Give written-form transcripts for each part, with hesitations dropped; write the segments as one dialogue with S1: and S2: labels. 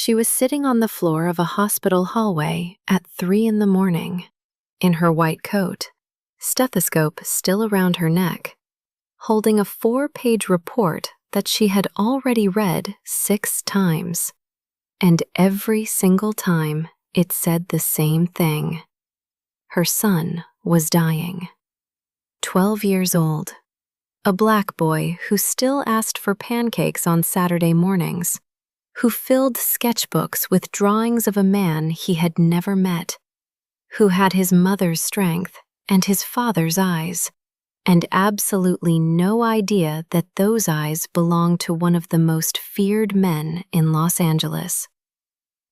S1: She was sitting on the floor of a hospital hallway at 3 in the morning, in her white coat, stethoscope still around her neck, holding a 4-page report that she had already read 6 times. And every single time it said the same thing. Her son was dying. 12 years old. A black boy who still asked for pancakes on Saturday mornings, who filled sketchbooks with drawings of a man he had never met, who had his mother's strength and his father's eyes, and absolutely no idea that those eyes belonged to one of the most feared men in Los Angeles.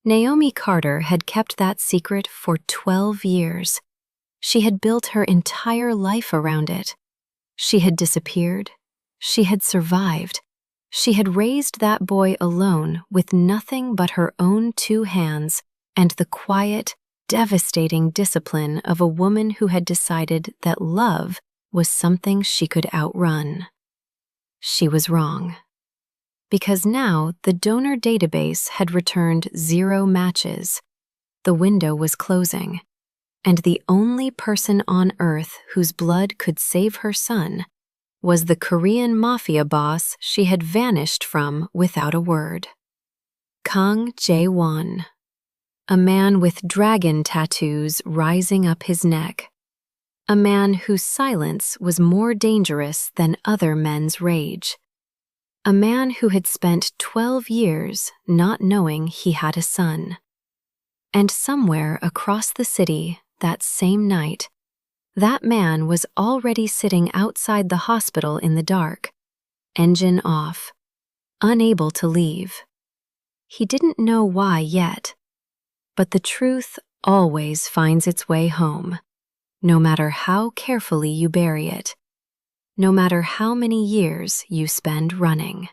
S1: Naomi Carter had kept that secret for 12 years. She had built her entire life around it. She had disappeared. She had survived. She had raised that boy alone with nothing but her own 2 hands and the quiet, devastating discipline of a woman who had decided that love was something she could outrun. She was wrong. Because now the donor database had returned 0 matches. The window was closing, and the only person on Earth whose blood could save her son was the Korean Mafia boss she had vanished from without a word. Kang Jae-won, a man with dragon tattoos rising up his neck, a man whose silence was more dangerous than other men's rage, a man who had spent 12 years not knowing he had a son. And somewhere across the city that same night, that man was already sitting outside the hospital in the dark, engine off, unable to leave. He didn't know why yet, but the truth always finds its way home, no matter how carefully you bury it, no matter how many years you spend running.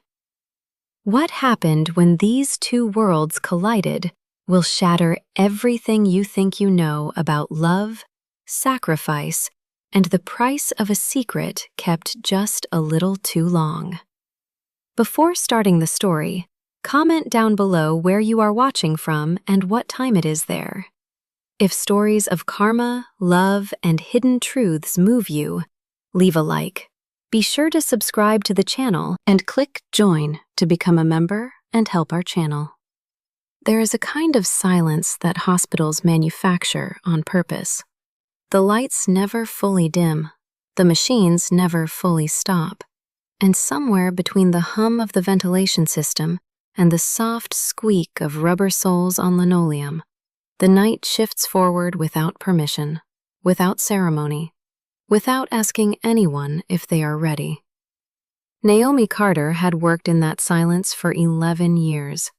S1: What happened when these 2 worlds collided will shatter everything you think you know about love, sacrifice, and the price of a secret kept just a little too long. Before starting the story, comment down below where you are watching from and what time it is there. If stories of karma, love, and hidden truths move you, leave a like. Be sure to subscribe to the channel and click join to become a member and help our channel. There is a kind of silence that hospitals manufacture on purpose. The lights never fully dim, the machines never fully stop, and somewhere between the hum of the ventilation system and the soft squeak of rubber soles on linoleum, the night shifts forward without permission, without ceremony, without asking anyone if they are ready. Naomi Carter had worked in that silence for 11 years.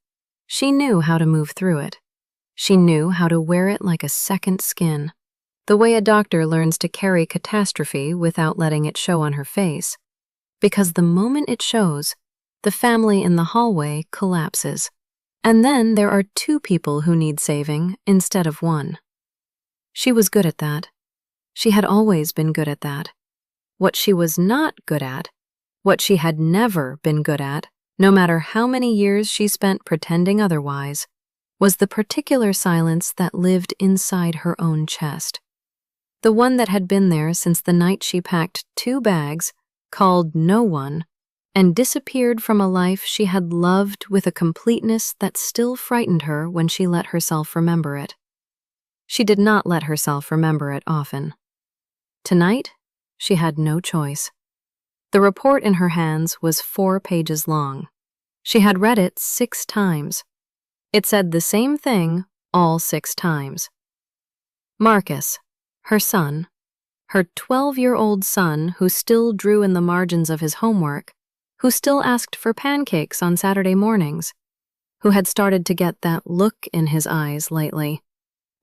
S1: She knew how to move through it. She knew how to wear it like a second skin, the way a doctor learns to carry catastrophe without letting it show on her face. Because the moment it shows, the family in the hallway collapses. And then there are 2 people who need saving instead of 1. She was good at that. She had always been good at that. What she was not good at, what she had never been good at, no matter how many years she spent pretending otherwise, was the particular silence that lived inside her own chest. The one that had been there since the night she packed 2 bags, called no one, and disappeared from a life she had loved with a completeness that still frightened her when she let herself remember it. She did not let herself remember it often. Tonight, she had no choice. The report in her hands was 4 pages long. She had read it 6 times. It said the same thing all 6 times. Marcus, her son, her 12-year-old son who still drew in the margins of his homework, who still asked for pancakes on Saturday mornings, who had started to get that look in his eyes lately,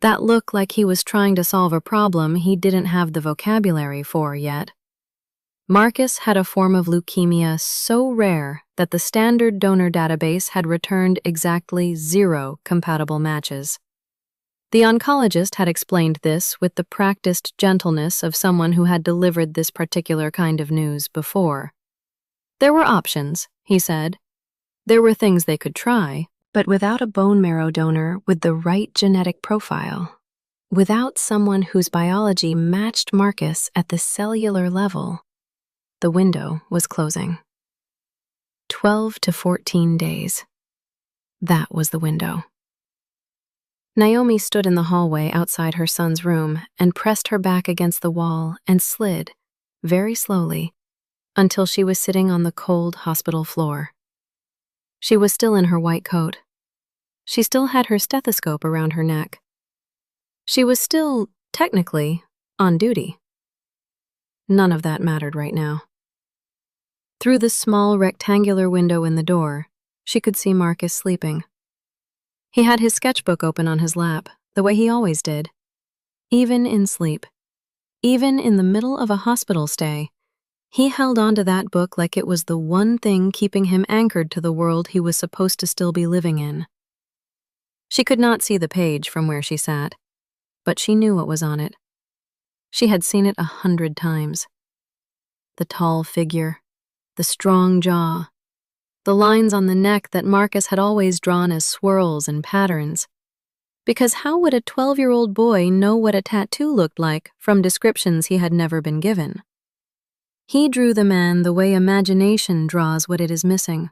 S1: that look like he was trying to solve a problem he didn't have the vocabulary for yet. Marcus had a form of leukemia so rare that the standard donor database had returned exactly 0 compatible matches. The oncologist had explained this with the practiced gentleness of someone who had delivered this particular kind of news before. There were options, he said. There were things they could try, But without a bone marrow donor with the right genetic profile, without someone whose biology matched Marcus at the cellular level, the window was closing. 12 to 14 days. That was the window. Naomi stood in the hallway outside her son's room and pressed her back against the wall and slid, very slowly, until she was sitting on the cold hospital floor. She was still in her white coat. She still had her stethoscope around her neck. She was still, technically, on duty. None of that mattered right now. Through the small rectangular window in the door, she could see Marcus sleeping. He had his sketchbook open on his lap, the way he always did. Even in sleep, even in the middle of a hospital stay, he held onto that book like it was the one thing keeping him anchored to the world he was supposed to still be living in. She could not see the page from where she sat, but she knew what was on it. She had seen it 100 times. The tall figure, the strong jaw, the lines on the neck that Marcus had always drawn as swirls and patterns. Because how would a 12-year-old boy know what a tattoo looked like from descriptions he had never been given? He drew the man the way imagination draws what it is missing.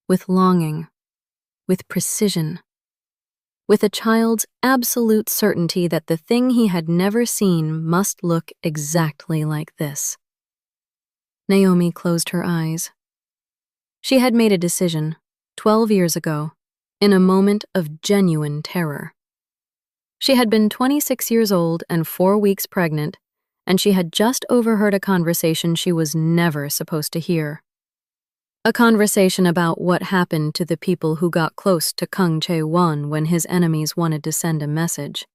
S1: With longing, with precision, with a child's absolute certainty that the thing he had never seen must look exactly like this. Naomi closed her eyes. She had made a decision, 12 years ago, in a moment of genuine terror. She had been 26 years old and 4 weeks pregnant, and she had just overheard a conversation she was never supposed to hear. A conversation about what happened to the people who got close to Kang Jae-won when his enemies wanted to send a message.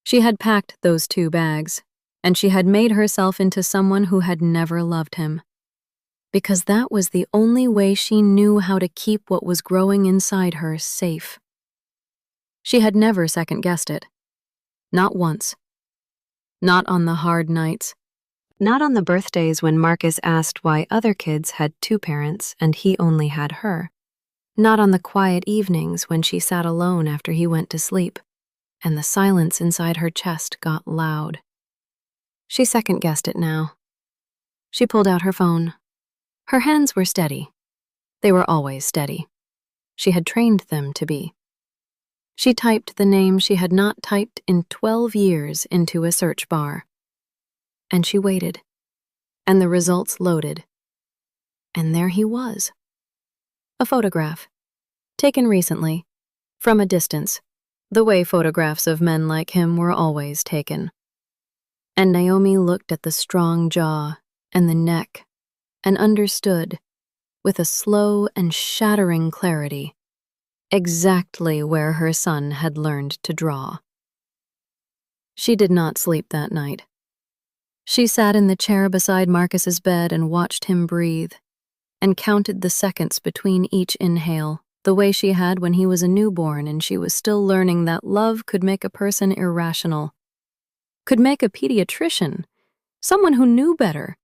S1: She had packed those 2 bags, and she had made herself into someone who had never loved him. Because that was the only way she knew how to keep what was growing inside her safe. She had never second-guessed it. Not once. Not on the hard nights. Not on the birthdays when Marcus asked why other kids had 2 parents and he only had her. Not on the quiet evenings when she sat alone after he went to sleep, and the silence inside her chest got loud. She second-guessed it now. She pulled out her phone. Her hands were steady. They were always steady. She had trained them to be. She typed the name she had not typed in 12 years into a search bar. And she waited. And the results loaded. And there he was. A photograph. Taken recently. From a distance. The way photographs of men like him were always taken. And Naomi looked at the strong jaw and the neck and understood, with a slow and shattering clarity, exactly where her son had learned to draw. She did not sleep that night. She sat in the chair beside Marcus's bed and watched him breathe, and counted the seconds between each inhale, the way she had when he was a newborn and she was still learning that love could make a person irrational, could make a pediatrician, someone who knew better,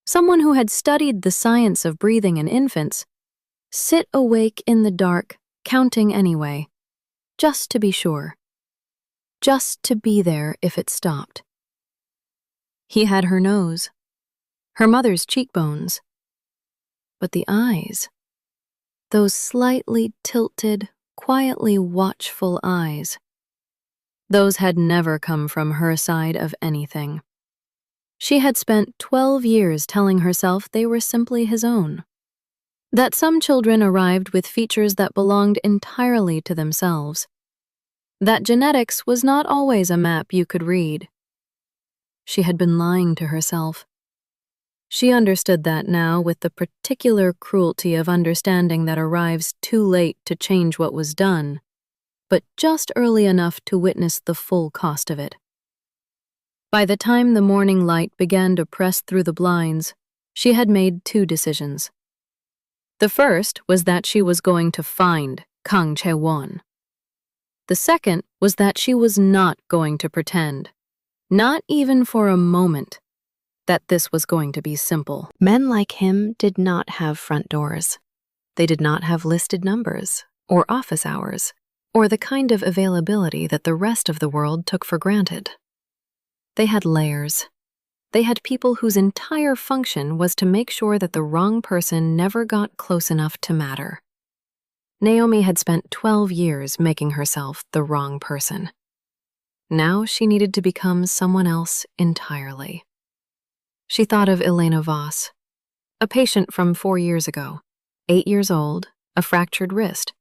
S1: someone who had studied the science of breathing in infants, sit awake in the dark, counting anyway, just to be sure, just to be there if it stopped. He had her nose, her mother's cheekbones, but the eyes, those slightly tilted, quietly watchful eyes, those had never come from her side of anything. She had spent 12 years telling herself they were simply his own. That some children arrived with features that belonged entirely to themselves. That genetics was not always a map you could read. She had been lying to herself. She understood that now with the particular cruelty of understanding that arrives too late to change what was done, but just early enough to witness the full cost of it. By the time the morning light began to press through the blinds, she had made 2 decisions. The first was that she was going to find Kang Jae-won. The second was that she was not going to pretend, not even for a moment, that this was going to be simple. Men like him did not have front doors. They did not have listed numbers. or office hours, or the kind of availability that the rest of the world took for granted. They had layers. They had people whose entire function was to make sure that the wrong person never got close enough to matter. Naomi had spent 12 years making herself the wrong person. Now she needed to become someone else entirely. She thought of Elena Voss, a patient from 4 years ago, 8 years old, a fractured wrist,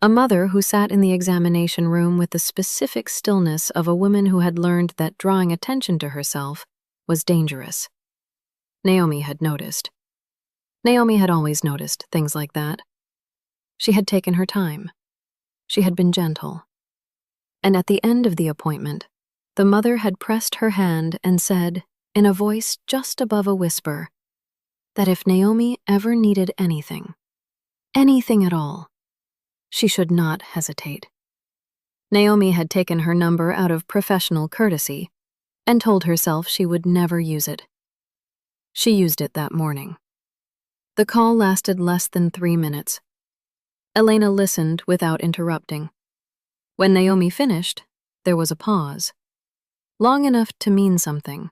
S1: a mother who sat in the examination room with the specific stillness of a woman who had learned that drawing attention to herself was dangerous. Naomi had noticed. Naomi had always noticed things like that. She had taken her time. She had been gentle. And at the end of the appointment, the mother had pressed her hand and said, in a voice just above a whisper, that if Naomi ever needed anything at all, she should not hesitate. Naomi had taken her number out of professional courtesy and told herself she would never use it. She used it that morning. The call lasted less than 3 minutes. Elena listened without interrupting. When Naomi finished, there was a pause. Long enough to mean something,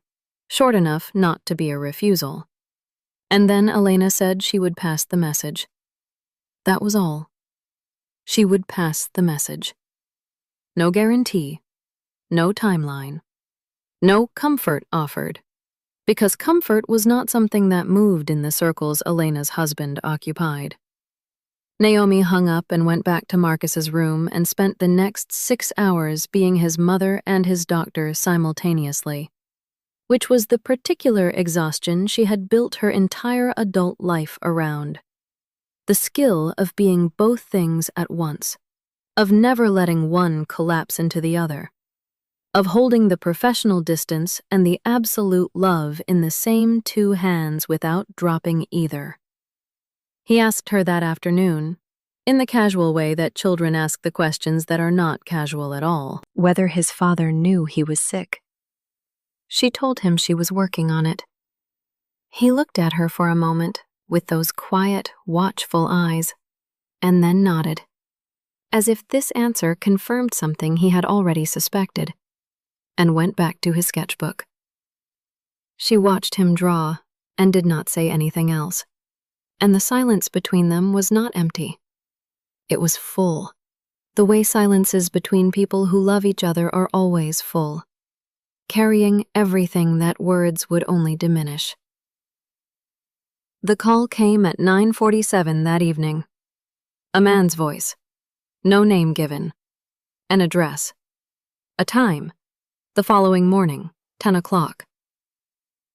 S1: short enough not to be a refusal. And then Elena said she would pass the message. That was all. She would pass the message. No guarantee, no timeline, no comfort offered, because comfort was not something that moved in the circles Elena's husband occupied. Naomi hung up and went back to Marcus's room and spent the next 6 hours being his mother and his doctor simultaneously, which was the particular exhaustion she had built her entire adult life around. The skill of being both things at once, of never letting one collapse into the other, of holding the professional distance and the absolute love in the same 2 hands without dropping either. He asked her that afternoon, in the casual way that children ask the questions that are not casual at all, whether his father knew he was sick. She told him she was working on it. He looked at her for a moment with those quiet, watchful eyes, and then nodded, as if this answer confirmed something he had already suspected, and went back to his sketchbook. She watched him draw and did not say anything else, and the silence between them was not empty. It was full, the way silences between people who love each other are always full, carrying everything that words would only diminish. The call came at 9:47 that evening. A man's voice, no name given, an address, a time, the following morning, 10 o'clock,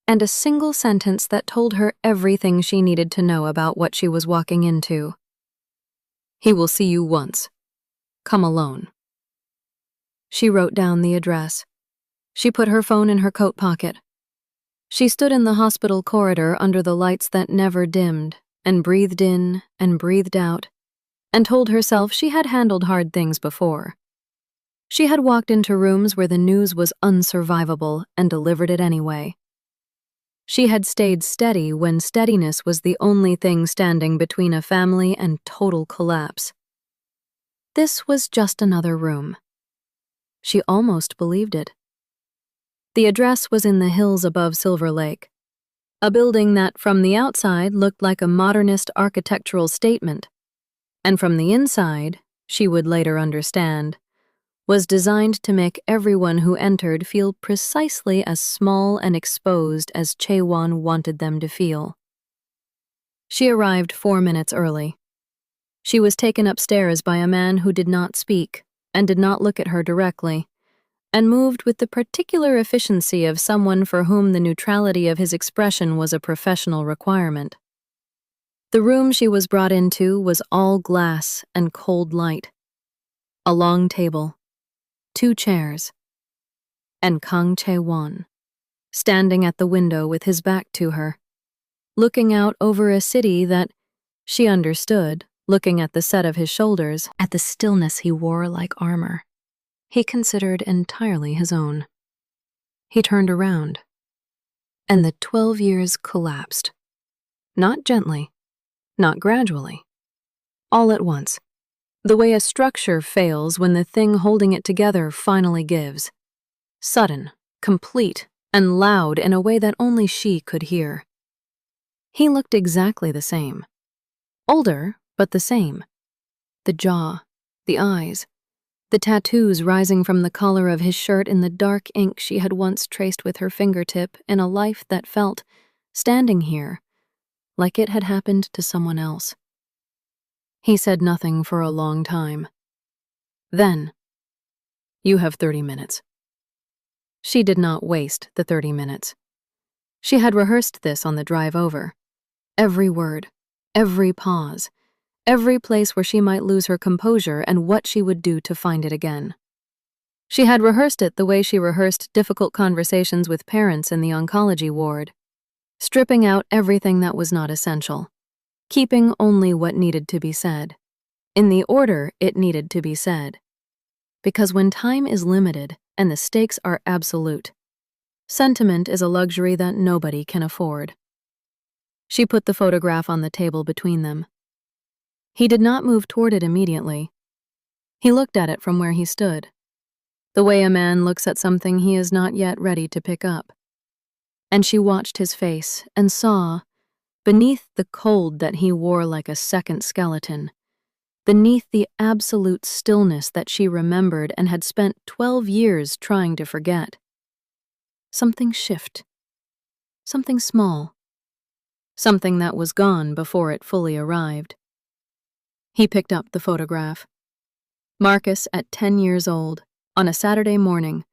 S1: and a single sentence that told her everything she needed to know about what she was walking into. He will see you once. Come alone. She wrote down the address. She put her phone in her coat pocket. She stood in the hospital corridor under the lights that never dimmed, and breathed in and breathed out, and told herself she had handled hard things before. She had walked into rooms where the news was unsurvivable and delivered it anyway. She had stayed steady when steadiness was the only thing standing between a family and total collapse. This was just another room. She almost believed it. The address was in the hills above Silver Lake, a building that from the outside looked like a modernist architectural statement, and from the inside, she would later understand, was designed to make everyone who entered feel precisely as small and exposed as Jae-won wanted them to feel. She arrived 4 minutes early. She was taken upstairs by a man who did not speak and did not look at her directly, and moved with the particular efficiency of someone for whom the neutrality of his expression was a professional requirement. The room she was brought into was all glass and cold light. A long table, 2 chairs, and Kang Jae-won, standing at the window with his back to her, looking out over a city that, she understood, looking at the set of his shoulders, at the stillness he wore like armor, he considered entirely his own. He turned around, and the 12 years collapsed. Not gently, not gradually, all at once, The way a structure fails when the thing holding it together finally gives. Sudden, complete, and loud in a way that only she could hear. He looked exactly the same. Older, but the same. The jaw, the eyes, the tattoos rising from the collar of his shirt in the dark ink she had once traced with her fingertip in a life that felt, standing here, like it had happened to someone else. He said nothing for a long time. Then, "You have 30 minutes. She did not waste the 30 minutes. She had rehearsed this on the drive over. Every word, every pause, every place where she might lose her composure and what she would do to find it again. She had rehearsed it the way she rehearsed difficult conversations with parents in the oncology ward, stripping out everything that was not essential, keeping only what needed to be said, in the order it needed to be said. Because when time is limited and the stakes are absolute, sentiment is a luxury that nobody can afford. She put the photograph on the table between them. He did not move toward it immediately. He looked at it from where he stood, the way a man looks at something he is not yet ready to pick up. And she watched his face and saw, beneath the cold that he wore like a second skeleton, beneath the absolute stillness that she remembered and had spent 12 years trying to forget, something shift, something small, something that was gone before it fully arrived. He picked up the photograph. Marcus at 10 years old, on a Saturday morning,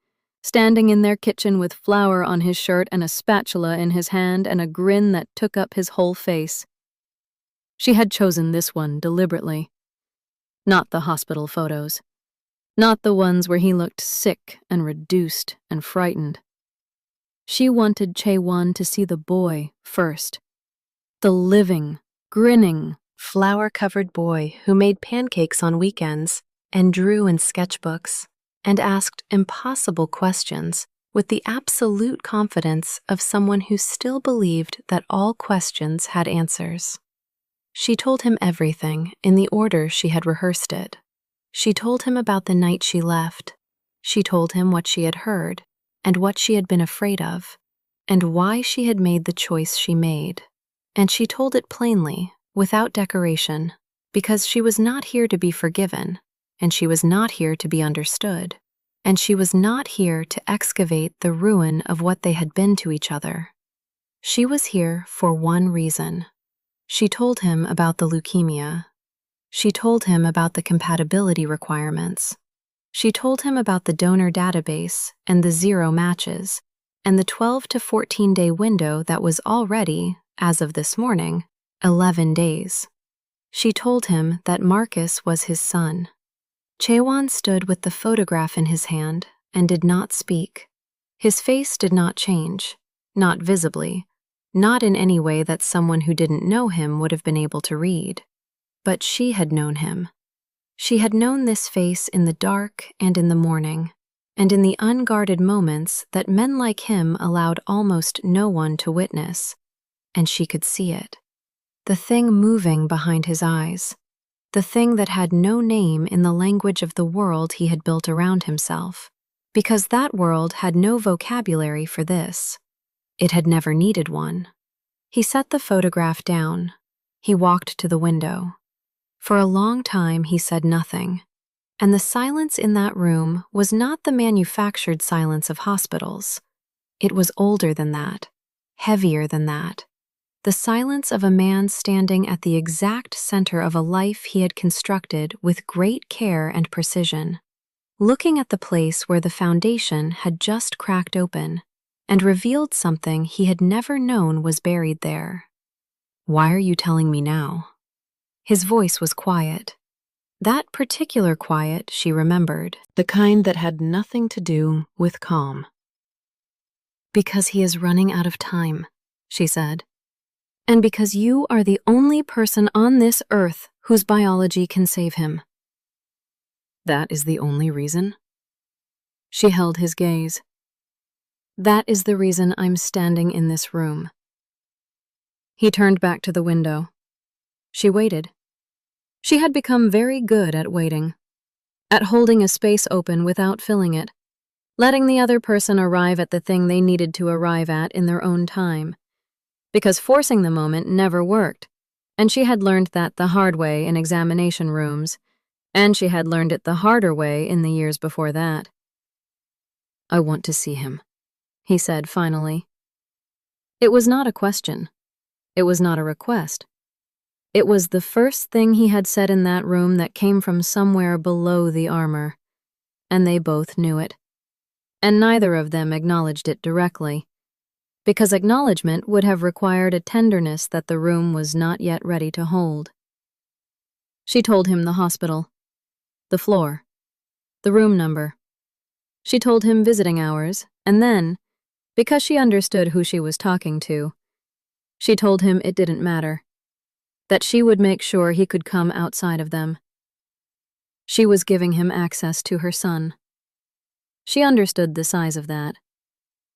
S1: standing in their kitchen with flour on his shirt and a spatula in his hand and a grin that took up his whole face. She had chosen this one deliberately. Not the hospital photos. Not the ones where he looked sick and reduced and frightened. She wanted Jae-won to see the boy first. The living, grinning, flour-covered boy who made pancakes on weekends and drew in sketchbooks and asked impossible questions with the absolute confidence of someone who still believed that all questions had answers. She told him everything in the order she had rehearsed it. She told him about the night she left. She told him what she had heard and what she had been afraid of and why she had made the choice she made. And she told it plainly, without decoration, because she was not here to be forgiven, and she was not here to be understood, and she was not here to excavate the ruin of what they had been to each other. She was here for one reason. She told him about the leukemia. She told him about the compatibility requirements. She told him about the donor database and the 0 matches, and the 12 to 14-day window that was already, as of this morning, 11 days. She told him that Marcus was his son. Jae-won stood with the photograph in his hand and did not speak. His face did not change, not visibly, not in any way that someone who didn't know him would have been able to read. But she had known him. She had known this face in the dark and in the morning, and in the unguarded moments that men like him allowed almost no one to witness. And she could see it. The thing moving behind his eyes. The thing that had no name in the language of the world he had built around himself. Because that world had no vocabulary for this. It had never needed one. He set the photograph down. He walked to the window. For a long time he said nothing. And the silence in that room was not the manufactured silence of hospitals. It was older than that, heavier than that. The silence of a man standing at the exact center of a life he had constructed with great care and precision, looking at the place where the foundation had just cracked open and revealed something he had never known was buried there. "Why are you telling me now?" His voice was quiet. That particular quiet she remembered, the kind that had nothing to do with calm. "Because he is running out of time," she said. "And because you are the only person on this earth whose biology can save him." "That is the only reason?" She held his gaze. "That is the reason I'm standing in this room." He turned back to the window. She waited. She had become very good at waiting, at holding a space open without filling it, letting the other person arrive at the thing they needed to arrive at in their own time. Because forcing the moment never worked, and she had learned that the hard way in examination rooms, and she had learned it the harder way in the years before that. "I want to see him," he said finally. It was not a question. It was not a request. It was the first thing he had said in that room that came from somewhere below the armor, and they both knew it. And neither of them acknowledged it directly, because acknowledgement would have required a tenderness that the room was not yet ready to hold. She told him the hospital, the floor, the room number. She told him visiting hours, and then, because she understood who she was talking to, she told him it didn't matter, that she would make sure he could come outside of them. She was giving him access to her son. She understood the size of that.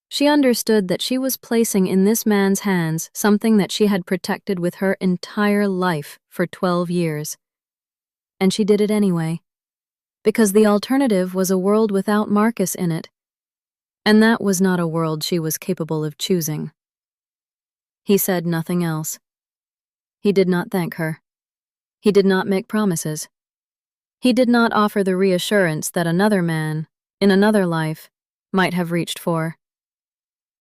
S1: She understood that she was placing in this man's hands something that she had protected with her entire life for 12 years. And she did it anyway, because the alternative was a world without Marcus in it, and that was not a world she was capable of choosing. He said nothing else. He did not thank her. He did not make promises. He did not offer the reassurance that another man, in another life, might have reached for.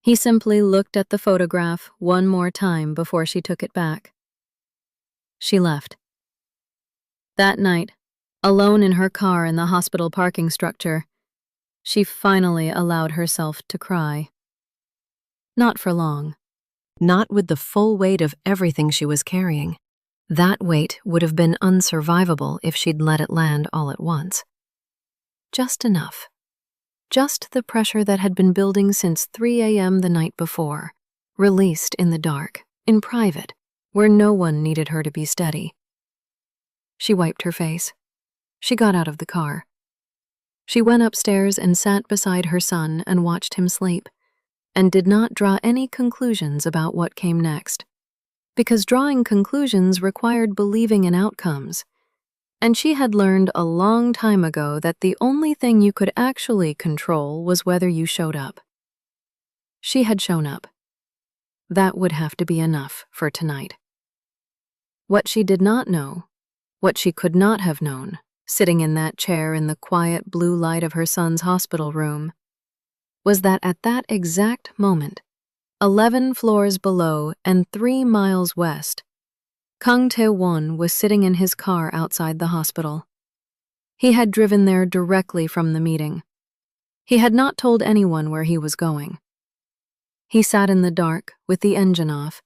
S1: He simply looked at the photograph one more time before she took it back. She left. That night, alone in her car in the hospital parking structure, she finally allowed herself to cry. Not for long. Not with the full weight of everything she was carrying. That weight would have been unsurvivable if she'd let it land all at once. Just enough. Just the pressure that had been building since 3 a.m. the night before, released in the dark, in private, where no one needed her to be steady. She wiped her face. She got out of the car. She went upstairs and sat beside her son and watched him sleep, and did not draw any conclusions about what came next, because drawing conclusions required believing in outcomes, and she had learned a long time ago that the only thing you could actually control was whether you showed up. She had shown up. That would have to be enough for tonight. What she did not know, what she could not have known, sitting in that chair in the quiet blue light of her son's hospital room, was that at that exact moment, 11 floors below and 3 miles west, Kang Jae-won was sitting in his car outside the hospital. He had driven there directly from the meeting. He had not told anyone where he was going. He sat in the dark with the engine off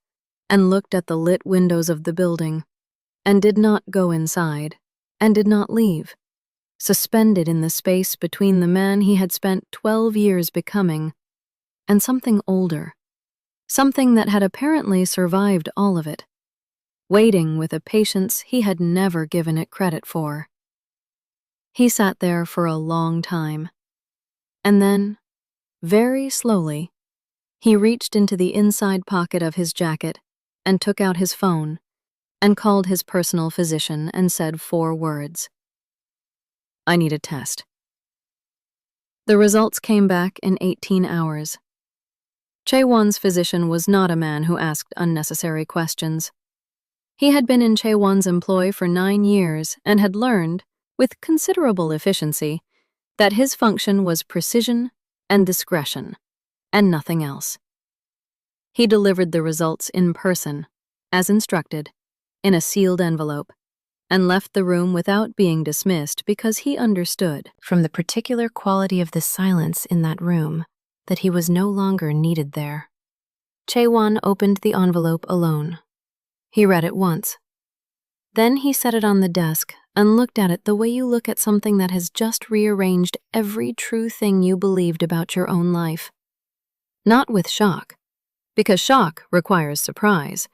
S1: and looked at the lit windows of the building and did not go inside and did not leave, suspended in the space between the man he had spent 12 years becoming and something older, something that had apparently survived all of it, waiting with a patience he had never given it credit for. He sat there for a long time, and then, very slowly, he reached into the inside pocket of his jacket and took out his phone and called his personal physician and said 4 words. "I need a test." The results came back in 18 hours. Jae-won's physician was not a man who asked unnecessary questions. He had been in Jae-won's employ for 9 years and had learned, with considerable efficiency, that his function was precision and discretion, and nothing else. He delivered the results in person, as instructed, in a sealed envelope, and left the room without being dismissed because he understood, from the particular quality of the silence in that room, that he was no longer needed there. Jae-won opened the envelope alone. He read it once. Then he set it on the desk and looked at it the way you look at something that has just rearranged every true thing you believed about your own life. Not with shock, because shock requires surprise,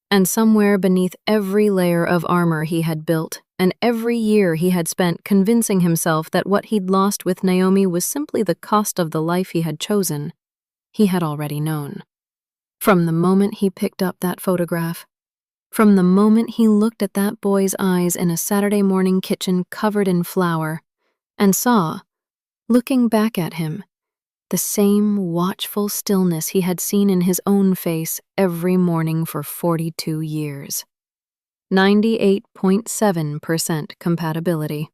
S1: and somewhere beneath every layer of armor he had built and every year he had spent convincing himself that what he'd lost with Naomi was simply the cost of the life he had chosen, he had already known. From the moment he picked up that photograph, From the moment he looked at that boy's eyes in a Saturday morning kitchen covered in flour and saw, looking back at him, the same watchful stillness he had seen in his own face every morning for 42 years. 98.7% compatibility.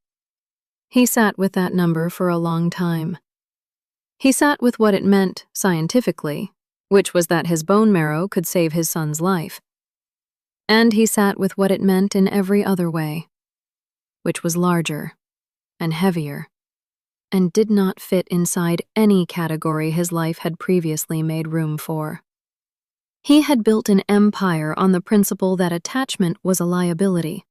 S1: He sat with that number for a long time. He sat with what it meant scientifically, which was that his bone marrow could save his son's life. And he sat with what it meant in every other way, which was larger and heavier, and did not fit inside any category his life had previously made room for. He had built an empire on the principle that attachment was a liability.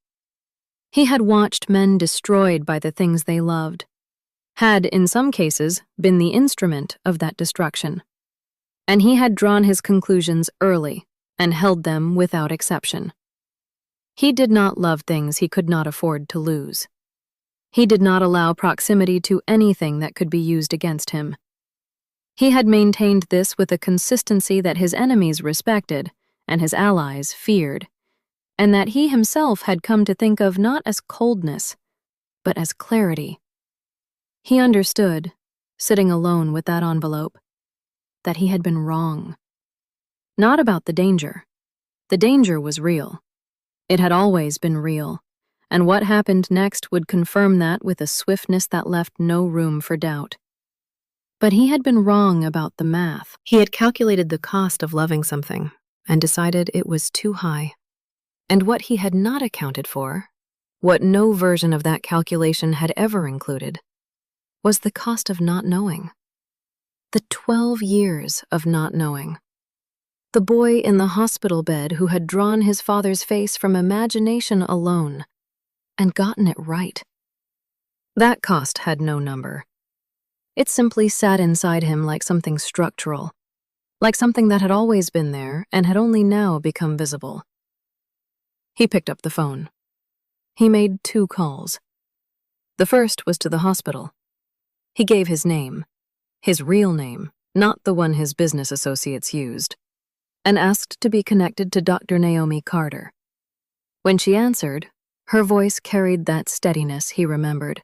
S1: He had watched men destroyed by the things they loved, had, in some cases, been the instrument of that destruction. And he had drawn his conclusions early and held them without exception. He did not love things he could not afford to lose. He did not allow proximity to anything that could be used against him. He had maintained this with a consistency that his enemies respected and his allies feared, and that he himself had come to think of not as coldness, but as clarity. He understood, sitting alone with that envelope, that he had been wrong. Not about the danger. The danger was real. It had always been real, and what happened next would confirm that with a swiftness that left no room for doubt. But he had been wrong about the math. He had calculated the cost of loving something and decided it was too high. And what he had not accounted for, what no version of that calculation had ever included, was the cost of not knowing. The 12 years of not knowing. The boy in the hospital bed who had drawn his father's face from imagination alone and gotten it right. That cost had no number. It simply sat inside him like something structural, like something that had always been there and had only now become visible. He picked up the phone. He made 2 calls. The first was to the hospital. He gave his name, his real name, not the one his business associates used, and asked to be connected to Dr. Naomi Carter. When she answered, her voice carried that steadiness he remembered,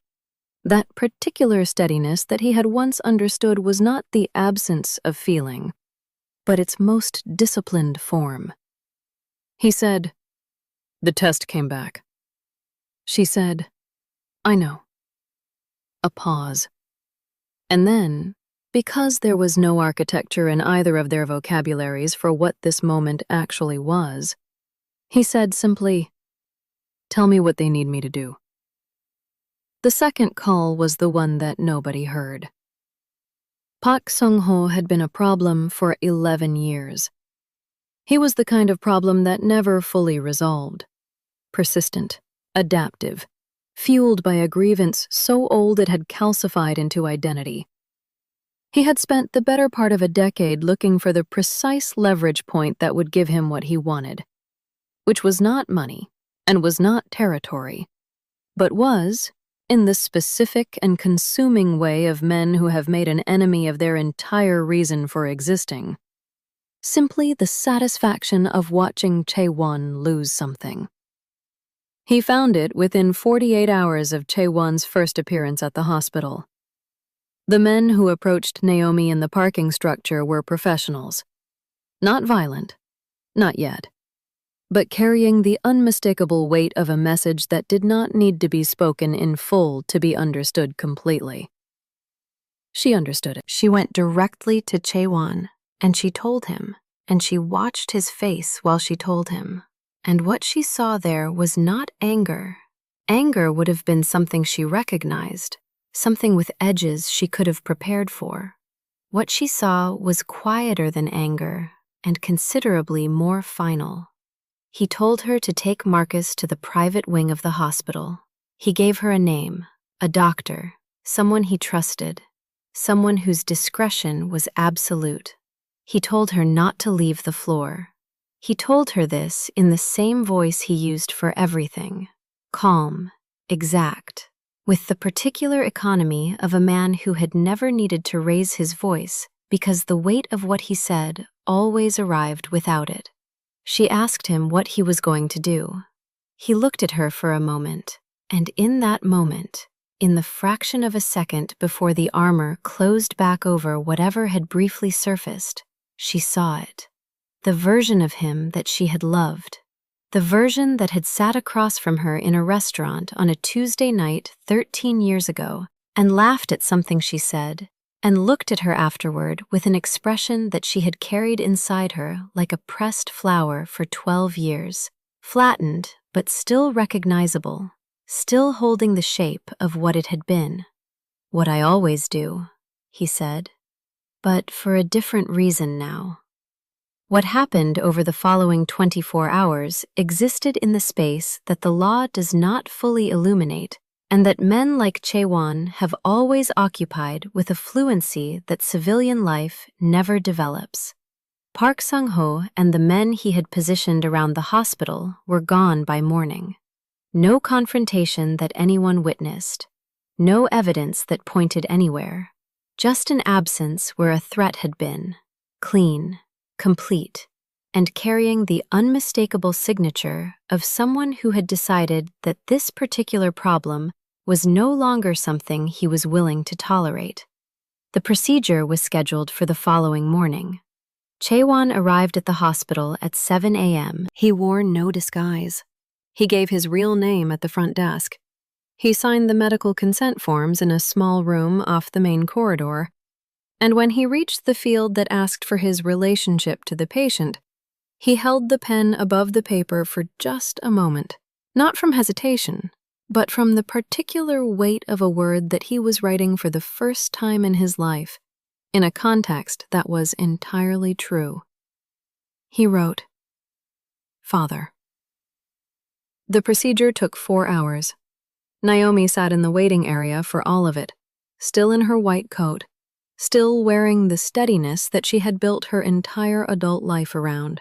S1: that particular steadiness that he had once understood was not the absence of feeling, but its most disciplined form. He said, "The test came back." She said, "I know." A pause. And then, because there was no architecture in either of their vocabularies for what this moment actually was, he said simply, "Tell me what they need me to do." The second call was the one that nobody heard. Park Sung-ho had been a problem for 11 years. He was the kind of problem that never fully resolved. Persistent, adaptive, fueled by a grievance so old it had calcified into identity. He had spent the better part of a decade looking for the precise leverage point that would give him what he wanted, which was not money and was not territory, but was, in the specific and consuming way of men who have made an enemy of their entire reason for existing, simply the satisfaction of watching Jae-won lose something. He found it within 48 hours of Jae-won's first appearance at the hospital. The men who approached Naomi in the parking structure were professionals. Not violent, not yet, but carrying the unmistakable weight of a message that did not need to be spoken in full to be understood completely. She understood it. She went directly to Jae-won, and she told him, and she watched his face while she told him. And what she saw there was not anger. Anger would have been something she recognized, something with edges she could have prepared for. What she saw was quieter than anger and considerably more final. He told her to take Marcus to the private wing of the hospital. He gave her a name, a doctor, someone he trusted, someone whose discretion was absolute. He told her not to leave the floor. He told her this in the same voice he used for everything, calm, exact, with the particular economy of a man who had never needed to raise his voice because the weight of what he said always arrived without it. She asked him what he was going to do. He looked at her for a moment, and in that moment, in the fraction of a second before the armor closed back over whatever had briefly surfaced, she saw it. The version of him that she had loved. The version that had sat across from her in a restaurant on a Tuesday night 13 years ago and laughed at something she said, and looked at her afterward with an expression that she had carried inside her like a pressed flower for 12 years, flattened but still recognizable, still holding the shape of what it had been. "What I always do," he said, "but for a different reason now." What happened over the following 24 hours existed in the space that the law does not fully illuminate, and that men like Jae-won have always occupied with a fluency that civilian life never develops. Park Sang-ho and the men he had positioned around the hospital were gone by morning. No confrontation that anyone witnessed, no evidence that pointed anywhere, just an absence where a threat had been, clean, complete, and carrying the unmistakable signature of someone who had decided that this particular problem was no longer something he was willing to tolerate. The procedure was scheduled for the following morning. Jae-won arrived at the hospital at 7 a.m. He wore no disguise. He gave his real name at the front desk. He signed the medical consent forms in a small room off the main corridor, and when he reached the field that asked for his relationship to the patient, he held the pen above the paper for just a moment, not from hesitation, but from the particular weight of a word that he was writing for the first time in his life, in a context that was entirely true. He wrote, "Father." The procedure took 4 hours. Naomi sat in the waiting area for all of it, still in her white coat, still wearing the steadiness that she had built her entire adult life around.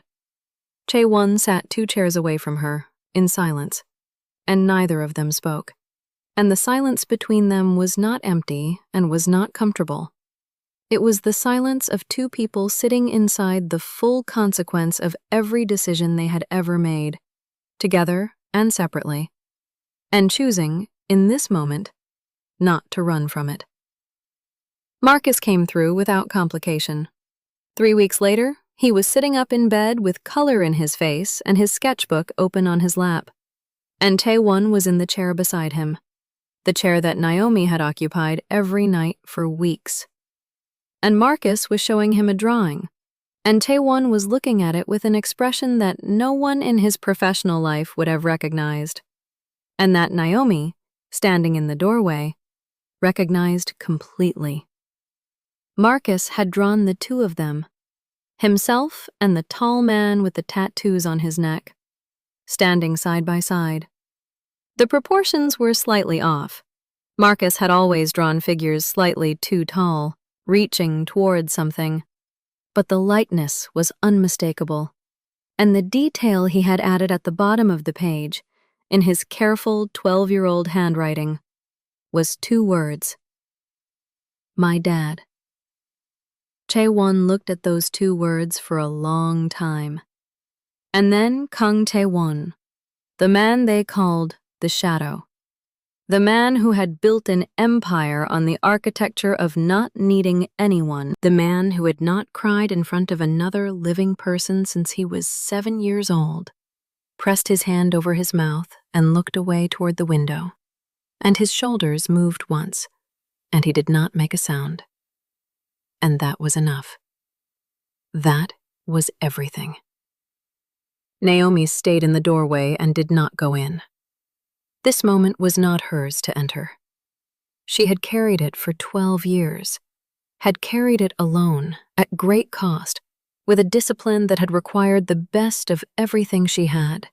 S1: Jae-won sat 2 chairs away from her, in silence, and neither of them spoke. And the silence between them was not empty and was not comfortable. It was the silence of 2 people sitting inside the full consequence of every decision they had ever made, together and separately, and choosing, in this moment, not to run from it. Marcus came through without complication. 3 weeks later, he was sitting up in bed with color in his face and his sketchbook open on his lap. And Tae-won was in the chair beside him, the chair that Naomi had occupied every night for weeks. And Marcus was showing him a drawing, and Tae-won was looking at it with an expression that no one in his professional life would have recognized, and that Naomi, standing in the doorway, recognized completely. Marcus had drawn the 2 of them, himself and the tall man with the tattoos on his neck, standing side by side. The proportions were slightly off. Marcus had always drawn figures slightly too tall, reaching toward something, but the likeness was unmistakable, and the detail he had added at the bottom of the page, in his careful 12-year-old handwriting, was 2 words: "My dad." Jae-won looked at those 2 words for a long time. And then Kang Jae-won, the man they called the Shadow, the man who had built an empire on the architecture of not needing anyone, the man who had not cried in front of another living person since he was 7 years old, pressed his hand over his mouth and looked away toward the window, and his shoulders moved once, and he did not make a sound. And that was enough. That was everything. Naomi stayed in the doorway and did not go in. This moment was not hers to enter. She had carried it for 12 years, had carried it alone, at great cost, with a discipline that had required the best of everything she had.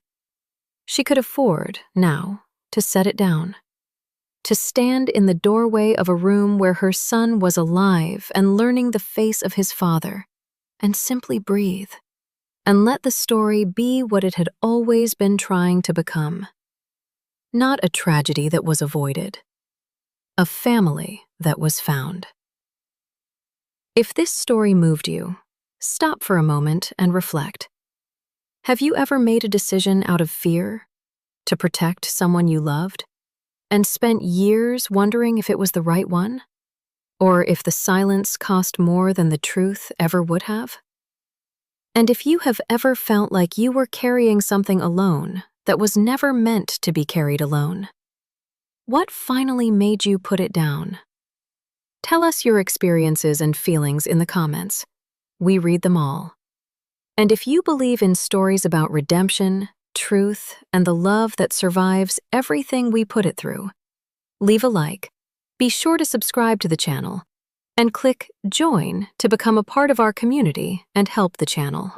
S1: She could afford, now, to set it down, to stand in the doorway of a room where her son was alive and learning the face of his father, and simply breathe, and let the story be what it had always been trying to become. Not a tragedy that was avoided, a family that was found. If this story moved you, stop for a moment and reflect. Have you ever made a decision out of fear to protect someone you loved and spent years wondering if it was the right one? Or if the silence cost more than the truth ever would have? And if you have ever felt like you were carrying something alone that was never meant to be carried alone, what finally made you put it down? Tell us your experiences and feelings in the comments. We read them all. And if you believe in stories about redemption, truth, and the love that survives everything we put it through, leave a like, be sure to subscribe to the channel, and click Join to become a part of our community and help the channel.